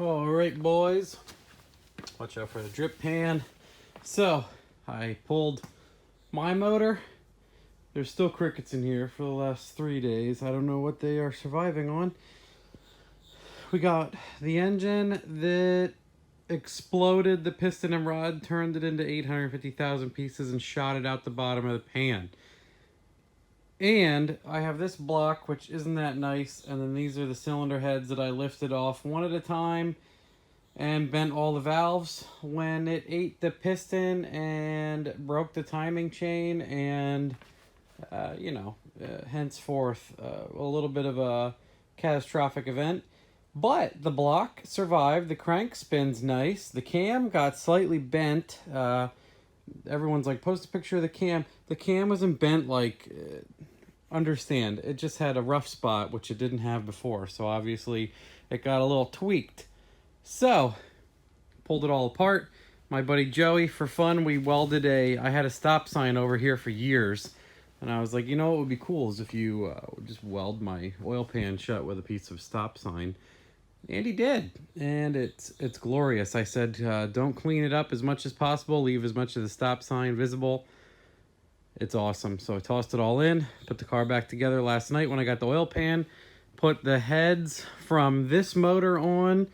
All right, boys. Watch out for the drip pan. So, I pulled my motor. There's still crickets in here for the last 3 days. I don't know what they are surviving on. We got the engine that exploded the piston and rod, turned it into 850,000 pieces, and shot it out the bottom of the pan. And I have this block, which isn't that nice, and then these are the cylinder heads that I lifted off one at a time and bent all the valves when it ate the piston and broke the timing chain, and henceforth a little bit of a catastrophic event. But the block survived. The crank spins nice. The cam got slightly bent. Everyone's like, post a picture of the cam. The cam wasn't bent like, understand, it just had a rough spot, which it didn't have before. So obviously it got a little tweaked. So, pulled it all apart. My buddy Joey, for fun, we welded I had a stop sign over here for years. And I was like, you know what would be cool is if you just weld my oil pan shut with a piece of stop sign. And he did. And it's glorious. I said, don't clean it up as much as possible. Leave as much of the stop sign visible. It's awesome. So I tossed it all in. Put the car back together last night when I got the oil pan. Put the heads from this motor on.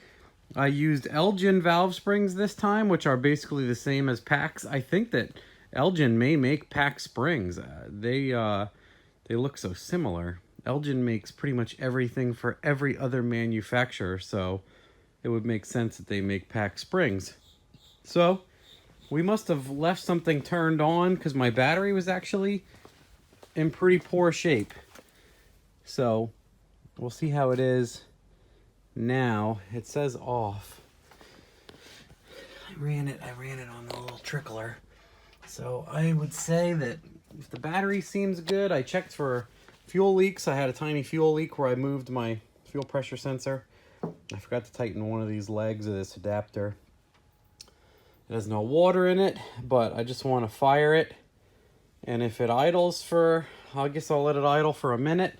I used Elgin valve springs this time, which are basically the same as PAX. I think that Elgin may make PAX springs. They look so similar. Elgin makes pretty much everything for every other manufacturer, so it would make sense that they make PAX springs. So we must have left something turned on because my battery was actually in pretty poor shape. So we'll see how it is now. It says off. I ran it on the little trickler. So I would say that if the battery seems good, I checked for fuel leaks. I had a tiny fuel leak where I moved my fuel pressure sensor. I forgot to tighten one of these legs of this adapter. It has no water in it, but I just want to fire it. And if it idles I guess I'll let it idle for a minute.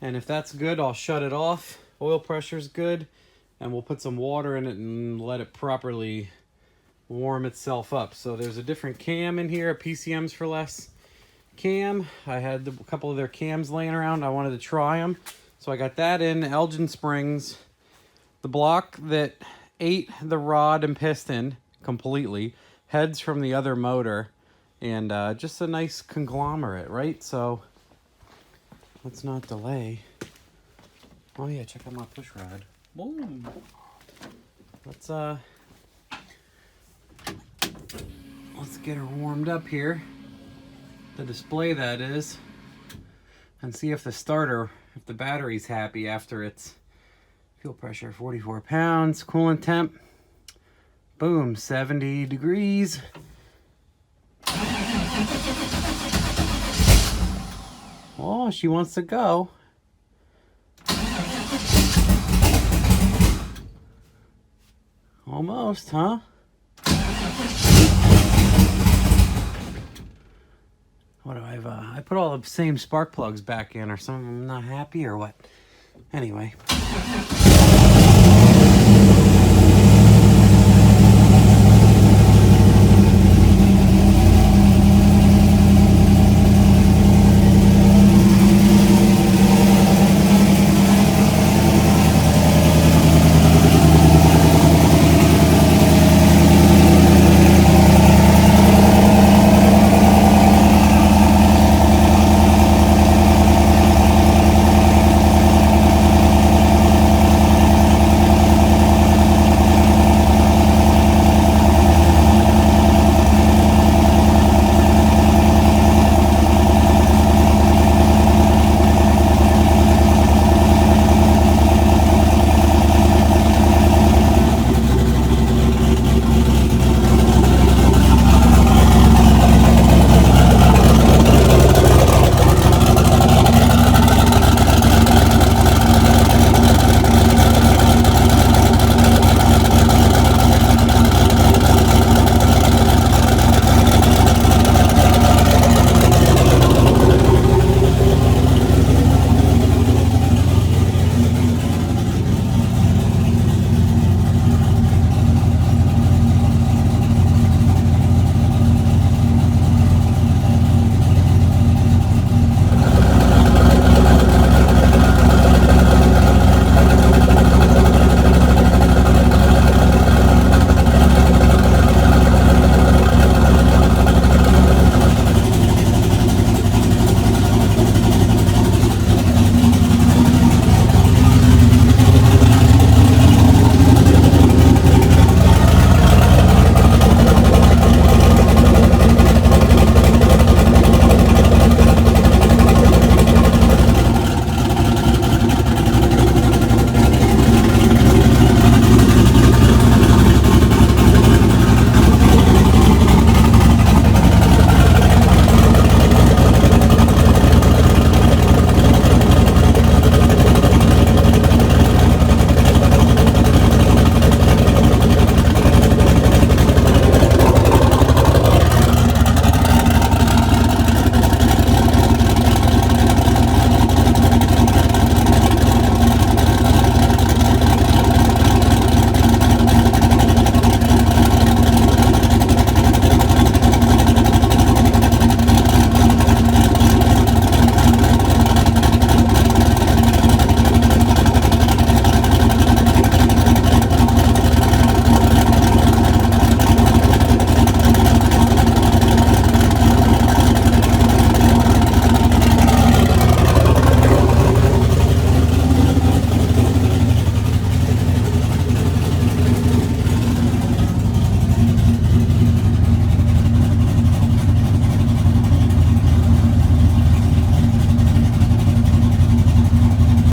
And if that's good, I'll shut it off. Oil pressure's good. And we'll put some water in it and let it properly warm itself up. So there's a different cam in here, a PCMs for less cam. I had a couple of their cams laying around. I wanted to try them. So I got that in, Elgin springs. The block that ate the rod and piston completely. Heads from the other motor. And just a nice conglomerate, right? So let's not delay. Oh yeah, check out my push rod. Boom. Let's get her warmed up here. The display, that is. And see if the battery's happy after its fuel pressure, 44 pounds, coolant temp. Boom, 70 degrees. Oh, she wants to go. Almost, huh? What do I put all the same spark plugs back in, or something. I'm not happy or what? Anyway.